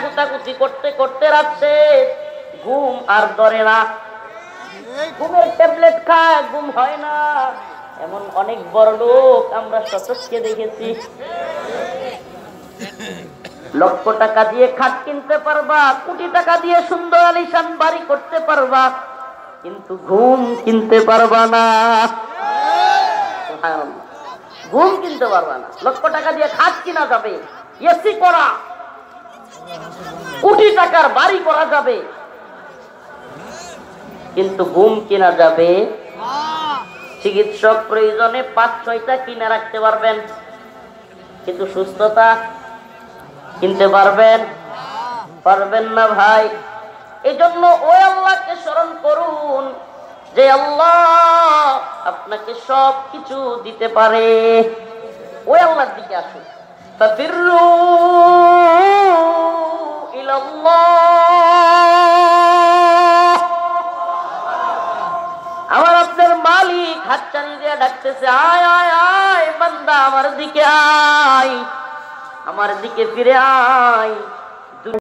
গুতাগুতি করতে করতে রাত শেষ, ঘুম আর ধরে না, ঘুমের ট্যাবলেট খায়, ঘুম হয় না। এমন অনেক বড় লোক আমরা সচক্ষে দেখেছি। লক্ষ টাকা দিয়ে খাট কিনতে পারবা, কোটি টাকা দিয়ে সুন্দর আলিশান বাড়ি করতে পারবা, কিন্তু ঘুম কিনতে পারবা না। ঘুম কিনতে পারবা না। লক্ষ টাকা দিয়ে খাট কিনা যাবে, এসি করা, কোটি টাকার বাড়ি করা যাবে, কিন্তু ঘুম কিনা যাবে। চিকিৎসক প্রয়োজনে ৫-৬টা কিনে রাখতে পারবেন, কিন্তু সুস্থতা কিনতে পারবেন পারবেন না ভাই। এই জন্য ওই আল্লাহকে স্মরণ করুন যে আল্লাহ আপনাকে সব কিছু দিতে পারে। ওই আল্লাহর দিকে আসুন। ফাফিরু ইলাল্লাহ। আমার আপনার মালিক হাতছানি দিয়ে ডাকতেছে, আয় আয় আয় বান্দা, আমার দিকে আয়, আমার দিকে ফিরে আয়।